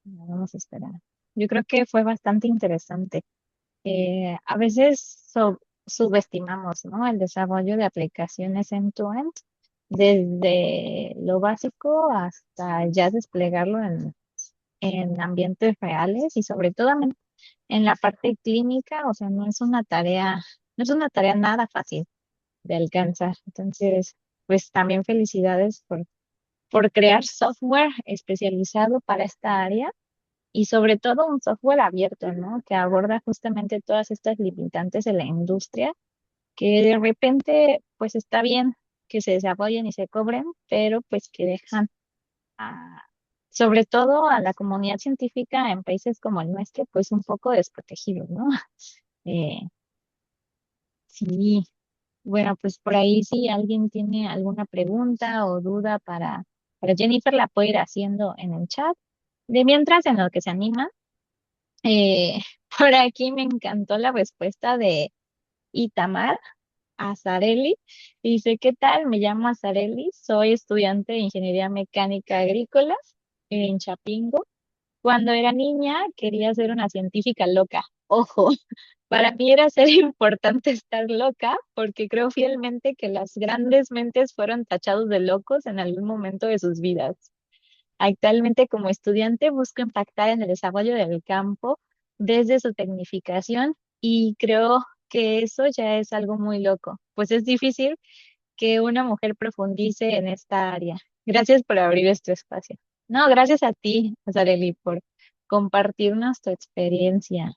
Vamos a esperar. Yo creo que fue bastante interesante. A veces subestimamos, ¿no? El desarrollo de aplicaciones end-to-end, desde lo básico hasta ya desplegarlo en ambientes reales y sobre todo en la parte clínica, o sea, no es una tarea no es una tarea nada fácil de alcanzar. Entonces, pues también felicidades por crear software especializado para esta área y sobre todo un software abierto, ¿no? Que aborda justamente todas estas limitantes de la industria, que de repente, pues está bien que se desarrollen y se cobren, pero pues que dejan a, sobre todo a la comunidad científica en países como el nuestro, pues un poco desprotegidos, ¿no? Eh, sí, bueno, pues por ahí si alguien tiene alguna pregunta o duda para Jennifer, la puede ir haciendo en el chat. De mientras, en lo que se anima, eh, por aquí me encantó la respuesta de Itamar Azarelli. Dice, ¿qué tal? Me llamo Azarelli, soy estudiante de Ingeniería Mecánica Agrícola en Chapingo. Cuando era niña quería ser una científica loca. Ojo, para mí era ser importante estar loca porque creo fielmente que las grandes mentes fueron tachados de locos en algún momento de sus vidas. Actualmente como estudiante busco impactar en el desarrollo del campo desde su tecnificación y creo que eso ya es algo muy loco, pues es difícil que una mujer profundice en esta área. Gracias por abrir este espacio. No, gracias a ti, Azareli, por compartirnos tu experiencia.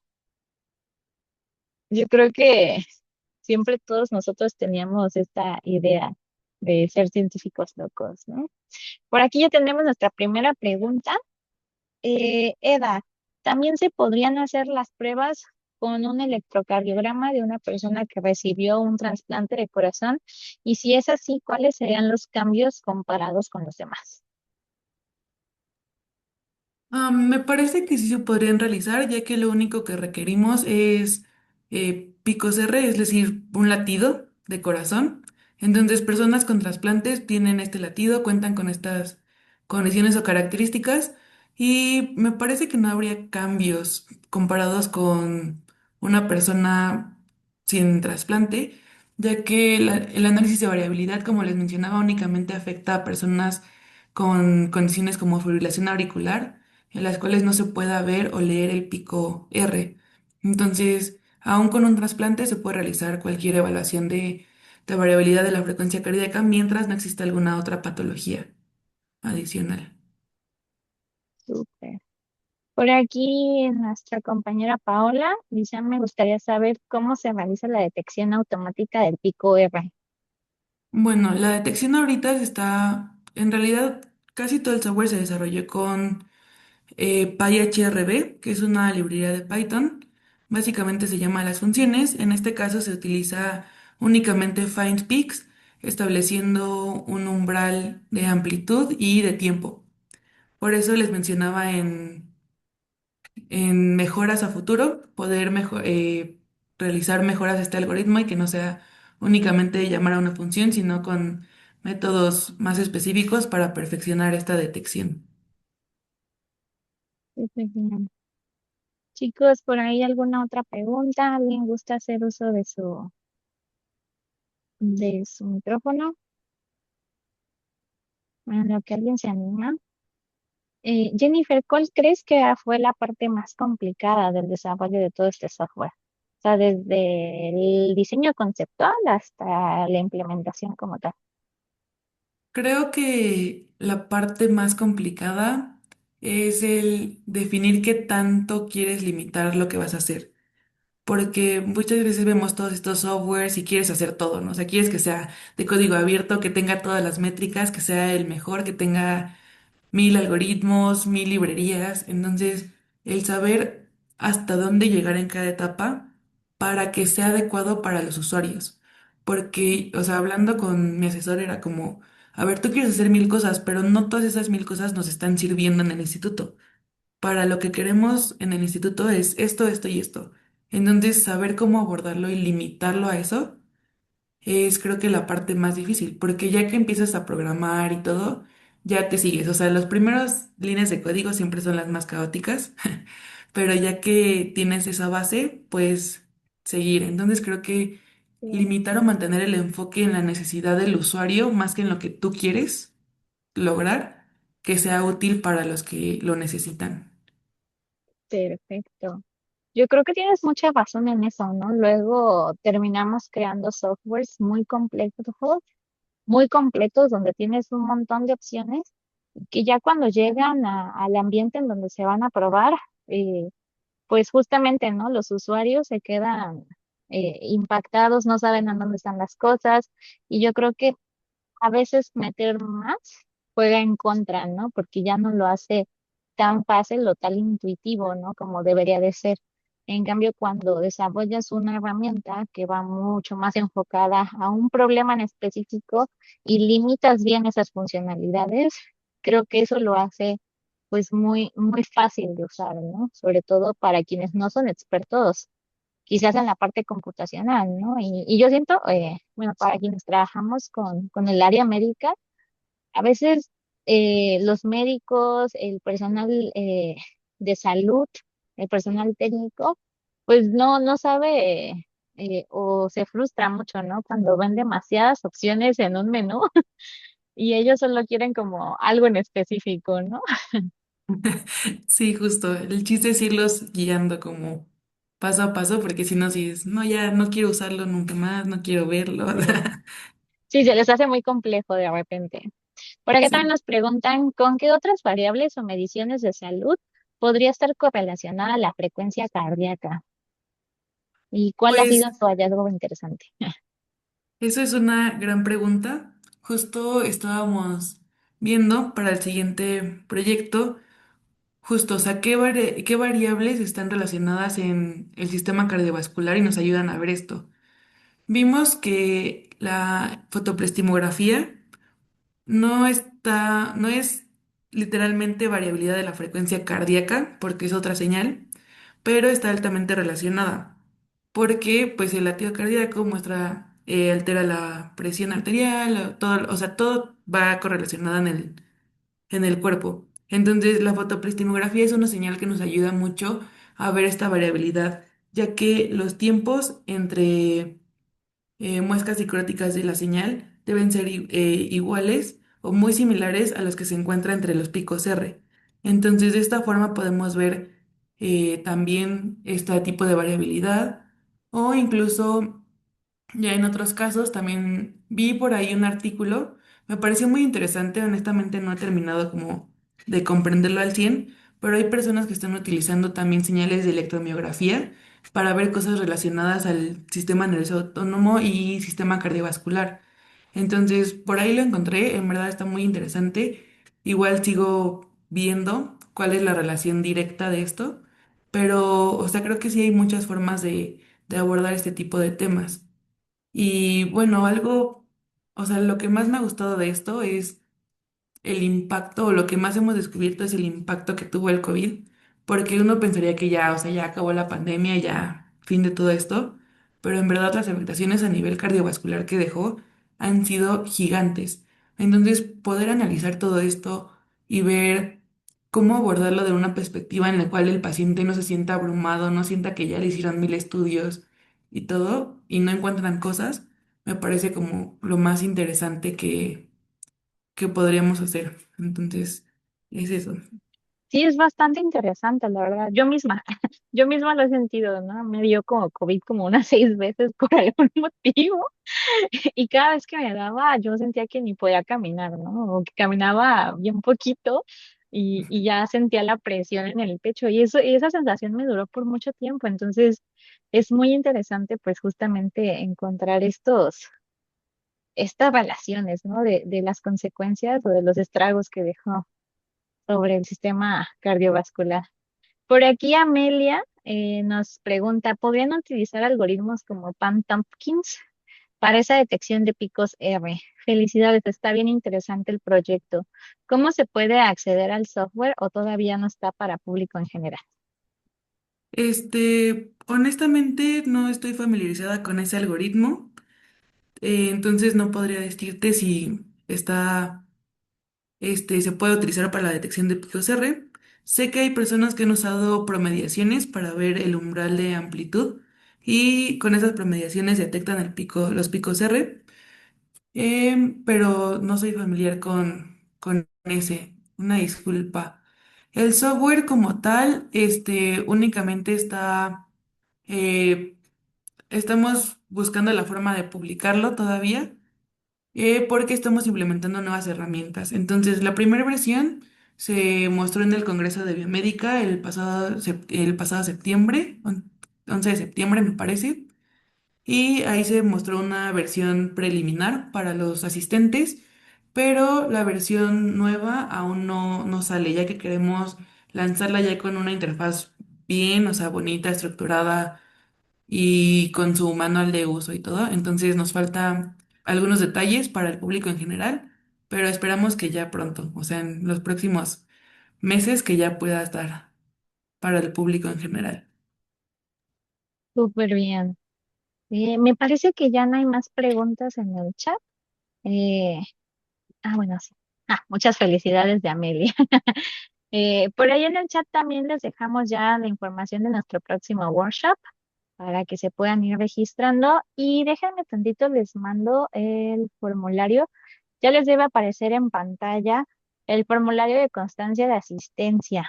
Yo creo que siempre todos nosotros teníamos esta idea de ser científicos locos, ¿no? Por aquí ya tenemos nuestra primera pregunta. Eda, ¿también se podrían hacer las pruebas con un electrocardiograma de una persona que recibió un trasplante de corazón? Y si es así, ¿cuáles serían los cambios comparados con los demás? Me parece que sí se podrían realizar, ya que lo único que requerimos es picos R, es decir, un latido de corazón. Entonces, personas con trasplantes tienen este latido, cuentan con estas condiciones o características, y me parece que no habría cambios comparados con una persona sin trasplante, ya que el análisis de variabilidad, como les mencionaba, únicamente afecta a personas con condiciones como fibrilación auricular en las cuales no se pueda ver o leer el pico R. Entonces, aún con un trasplante se puede realizar cualquier evaluación de variabilidad de la frecuencia cardíaca mientras no exista alguna otra patología adicional. Súper. Por aquí nuestra compañera Paola dice, me gustaría saber cómo se realiza la detección automática del pico R. Bueno, la detección ahorita se está, en realidad casi todo el software se desarrolló con PyHRB, que es una librería de Python. Básicamente se llama las funciones. En este caso se utiliza únicamente findPix, estableciendo un umbral de amplitud y de tiempo. Por eso les mencionaba en mejoras a futuro, poder realizar mejoras a este algoritmo y que no sea únicamente llamar a una función, sino con métodos más específicos para perfeccionar esta detección. Súper bien. Chicos, ¿por ahí alguna otra pregunta? ¿Alguien gusta hacer uso de su micrófono? En lo que alguien se anima. Jennifer, ¿cuál crees que fue la parte más complicada del desarrollo de todo este software? O sea, desde el diseño conceptual hasta la implementación como tal. Creo que la parte más complicada es el definir qué tanto quieres limitar lo que vas a hacer. Porque muchas veces vemos todos estos softwares y quieres hacer todo, ¿no? O sea, quieres que sea de código abierto, que tenga todas las métricas, que sea el mejor, que tenga 1000 algoritmos, 1000 librerías. Entonces, el saber hasta dónde llegar en cada etapa para que sea adecuado para los usuarios. Porque, o sea, hablando con mi asesor era como, a ver, tú quieres hacer 1000 cosas, pero no todas esas 1000 cosas nos están sirviendo en el instituto. Para lo que queremos en el instituto es esto, esto y esto. Entonces, saber cómo abordarlo y limitarlo a eso es creo que la parte más difícil, porque ya que empiezas a programar y todo, ya te sigues. O sea, las primeras líneas de código siempre son las más caóticas, pero ya que tienes esa base, pues seguir. Entonces creo que Sí, limitar o mantener el enfoque en la necesidad del usuario más que en lo que tú quieres lograr, que sea útil para los que lo necesitan. perfecto. Yo creo que tienes mucha razón en eso, ¿no? Luego terminamos creando softwares muy completos, donde tienes un montón de opciones que ya cuando llegan al ambiente en donde se van a probar, eh, pues justamente, ¿no? Los usuarios se quedan impactados, no saben a dónde están las cosas, y yo creo que a veces meter más juega en contra, ¿no? Porque ya no lo hace tan fácil o tan intuitivo, ¿no? Como debería de ser. En cambio, cuando desarrollas una herramienta que va mucho más enfocada a un problema en específico y limitas bien esas funcionalidades, creo que eso lo hace pues muy fácil de usar, ¿no? Sobre todo para quienes no son expertos quizás en la parte computacional, ¿no? Y yo siento, bueno, para quienes trabajamos con el área médica, a veces los médicos, el personal de salud, el personal técnico, pues no sabe o se frustra mucho, ¿no? Cuando ven demasiadas opciones en un menú y ellos solo quieren como algo en específico, ¿no? Sí, justo. El chiste es irlos guiando como paso a paso, porque si no, si es, no, ya no quiero usarlo nunca más, no quiero verlo. Sí, sí, se les hace muy complejo de repente. Por acá también Sí, nos preguntan, ¿con qué otras variables o mediciones de salud podría estar correlacionada la frecuencia cardíaca? ¿Y cuál ha pues sido su hallazgo interesante? eso es una gran pregunta. Justo estábamos viendo para el siguiente proyecto, justo, o sea, qué variables están relacionadas en el sistema cardiovascular y nos ayudan a ver esto. Vimos que la fotoprestimografía no es literalmente variabilidad de la frecuencia cardíaca, porque es otra señal, pero está altamente relacionada, porque pues el latido cardíaco muestra, altera la presión arterial, todo, o sea, todo va correlacionado en el cuerpo. Entonces, la fotoprestimografía es una señal que nos ayuda mucho a ver esta variabilidad, ya que los tiempos entre muescas dicróticas de la señal deben ser iguales o muy similares a los que se encuentran entre los picos R. Entonces, de esta forma podemos ver también este tipo de variabilidad o incluso ya en otros casos también vi por ahí un artículo, me pareció muy interesante, honestamente no he terminado como de comprenderlo al 100, pero hay personas que están utilizando también señales de electromiografía para ver cosas relacionadas al sistema nervioso autónomo y sistema cardiovascular. Entonces, por ahí lo encontré, en verdad está muy interesante. Igual sigo viendo cuál es la relación directa de esto, pero, o sea, creo que sí hay muchas formas de abordar este tipo de temas. Y bueno, algo, o sea, lo que más me ha gustado de esto es el impacto, o lo que más hemos descubierto es el impacto que tuvo el COVID, porque uno pensaría que ya, o sea, ya acabó la pandemia, ya fin de todo esto, pero en verdad las afectaciones a nivel cardiovascular que dejó han sido gigantes. Entonces, poder analizar todo esto y ver cómo abordarlo de una perspectiva en la cual el paciente no se sienta abrumado, no sienta que ya le hicieron mil estudios y todo, y no encuentran cosas, me parece como lo más interesante que podríamos hacer. Entonces, es eso. Sí, es bastante interesante, la verdad. Yo misma lo he sentido, ¿no? Me dio como COVID como unas 6 veces por algún motivo. Y cada vez que me daba, yo sentía que ni podía caminar, ¿no? O que caminaba bien poquito y ya sentía la presión en el pecho. Y esa sensación me duró por mucho tiempo. Entonces, es muy interesante, pues, justamente encontrar estas relaciones, ¿no? De las consecuencias o de los estragos que dejó sobre el sistema cardiovascular. Por aquí Amelia nos pregunta, ¿podrían utilizar algoritmos como Pan-Tompkins para esa detección de picos R? Felicidades, está bien interesante el proyecto. ¿Cómo se puede acceder al software o todavía no está para público en general? Honestamente no estoy familiarizada con ese algoritmo, entonces no podría decirte si se puede utilizar para la detección de picos R. Sé que hay personas que han usado promediaciones para ver el umbral de amplitud y con esas promediaciones detectan los picos R. Pero no soy familiar con ese. Una disculpa. El software como tal, únicamente eh, estamos buscando la forma de publicarlo todavía, porque estamos implementando nuevas herramientas. Entonces, la primera versión se mostró en el Congreso de Biomédica el pasado septiembre, 11 de septiembre me parece. Y ahí se mostró una versión preliminar para los asistentes, pero la versión nueva aún no sale, ya que queremos lanzarla ya con una interfaz bien, o sea, bonita, estructurada y con su manual de uso y todo. Entonces nos faltan algunos detalles para el público en general, pero esperamos que ya pronto, o sea, en los próximos meses que ya pueda estar para el público en general. Súper bien. Me parece que ya no hay más preguntas en el chat. Eh, bueno, sí. Muchas felicidades de Amelia. Por ahí en el chat también les dejamos ya la información de nuestro próximo workshop para que se puedan ir registrando. Y déjenme tantito, les mando el formulario. Ya les debe aparecer en pantalla el formulario de constancia de asistencia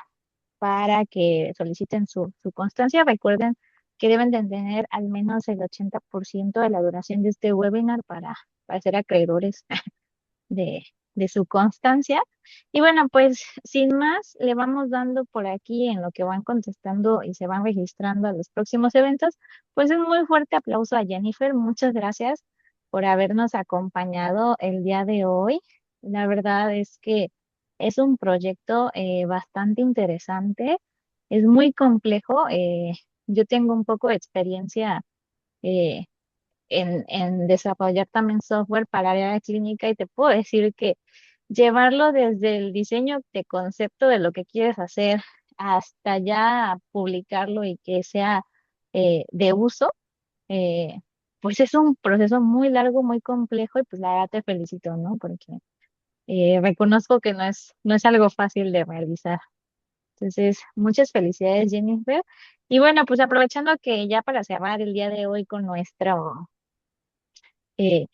para que soliciten su constancia. Recuerden que deben de tener al menos el 80% de la duración de este webinar para ser acreedores de, de su constancia. Y bueno, pues sin más, le vamos dando por aquí en lo que van contestando y se van registrando a los próximos eventos. Pues un muy fuerte aplauso a Jennifer. Muchas gracias por habernos acompañado el día de hoy. La verdad es que es un proyecto bastante interesante. Es muy complejo. Yo tengo un poco de experiencia eh, en desarrollar también software para área clínica y te puedo decir que llevarlo desde el diseño de concepto de lo que quieres hacer hasta ya publicarlo y que sea de uso, eh, pues es un proceso muy largo, muy complejo y pues la verdad te felicito, ¿no? Porque reconozco que no es algo fácil de realizar. Entonces, muchas felicidades, Jennifer. Y bueno, pues aprovechando que ya para cerrar el día de hoy eh,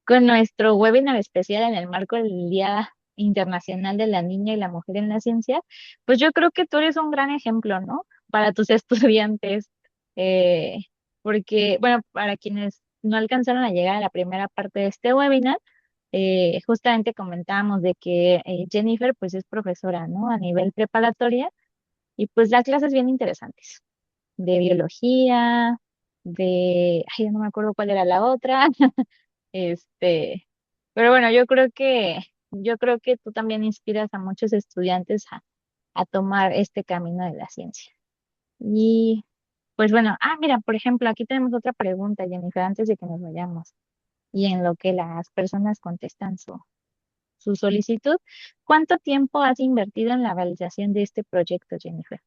con nuestro webinar especial en el marco del Día Internacional de la Niña y la Mujer en la Ciencia, pues yo creo que tú eres un gran ejemplo, ¿no? Para tus estudiantes, eh, porque, bueno, para quienes no alcanzaron a llegar a la primera parte de este webinar, justamente comentábamos de que Jennifer, pues es profesora, ¿no? A nivel preparatoria y pues da clases bien interesantes de biología, ay, ya no me acuerdo cuál era la otra. Este, pero bueno, yo creo que tú también inspiras a muchos estudiantes a tomar este camino de la ciencia. Y pues bueno, mira, por ejemplo, aquí tenemos otra pregunta, Jennifer, antes de que nos vayamos. Y en lo que las personas contestan su solicitud, ¿cuánto tiempo has invertido en la realización de este proyecto, Jennifer?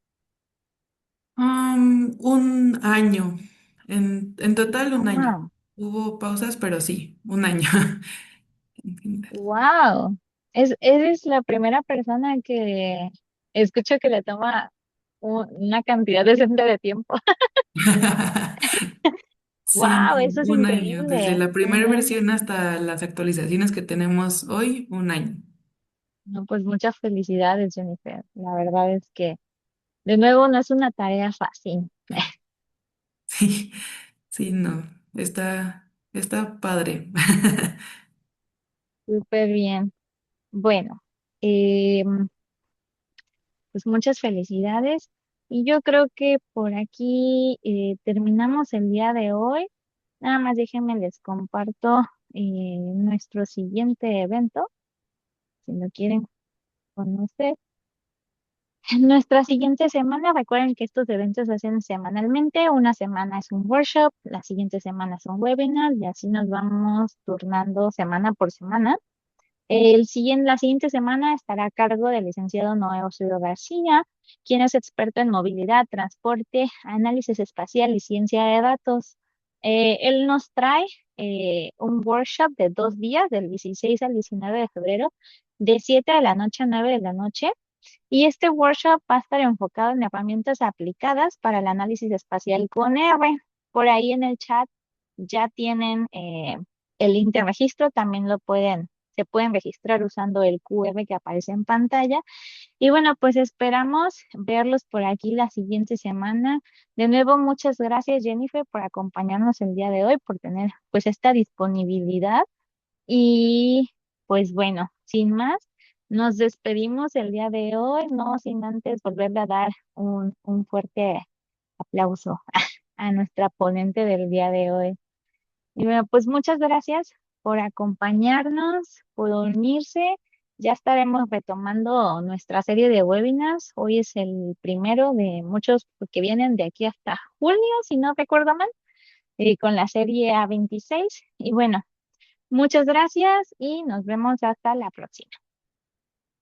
Un año, en total un año. Wow, Hubo pausas, pero sí, un año. En general. wow. Eres la primera persona que escucho que le toma una cantidad decente de tiempo. Sí, Wow, no, eso es un año, desde increíble. la primera Un versión año. hasta las actualizaciones que tenemos hoy, un año. No, pues muchas felicidades, Jennifer. La verdad es que, de nuevo, no es una tarea fácil. Sí, sí, no, está padre. Súper bien. Bueno, em, pues muchas felicidades. Y yo creo que por aquí terminamos el día de hoy. Nada más déjenme les comparto nuestro siguiente evento, si lo quieren conocer. En nuestra siguiente semana, recuerden que estos eventos se hacen semanalmente. Una semana es un workshop, la siguiente semana es un webinar y así nos vamos turnando semana por semana. La siguiente semana estará a cargo del licenciado Noé Osorio García, quien es experto en movilidad, transporte, análisis espacial y ciencia de datos. Él nos trae un workshop de 2 días, del 16 al 19 de febrero, de 7 de la noche a 9 de la noche. Y este workshop va a estar enfocado en herramientas aplicadas para el análisis espacial con R. Por ahí en el chat ya tienen el link de registro, también lo pueden se pueden registrar usando el QR que aparece en pantalla. Y bueno, pues esperamos verlos por aquí la siguiente semana. De nuevo, muchas gracias, Jennifer, por acompañarnos el día de hoy, por tener pues esta disponibilidad. Y pues bueno, sin más, nos despedimos el día de hoy, no sin antes volverle a dar un fuerte aplauso a nuestra ponente del día de hoy. Y bueno, pues muchas gracias por acompañarnos, por unirse. Ya estaremos retomando nuestra serie de webinars. Hoy es el primero de muchos que vienen de aquí hasta julio, si no recuerdo mal, con la serie A26. Y bueno, muchas gracias y nos vemos hasta la próxima.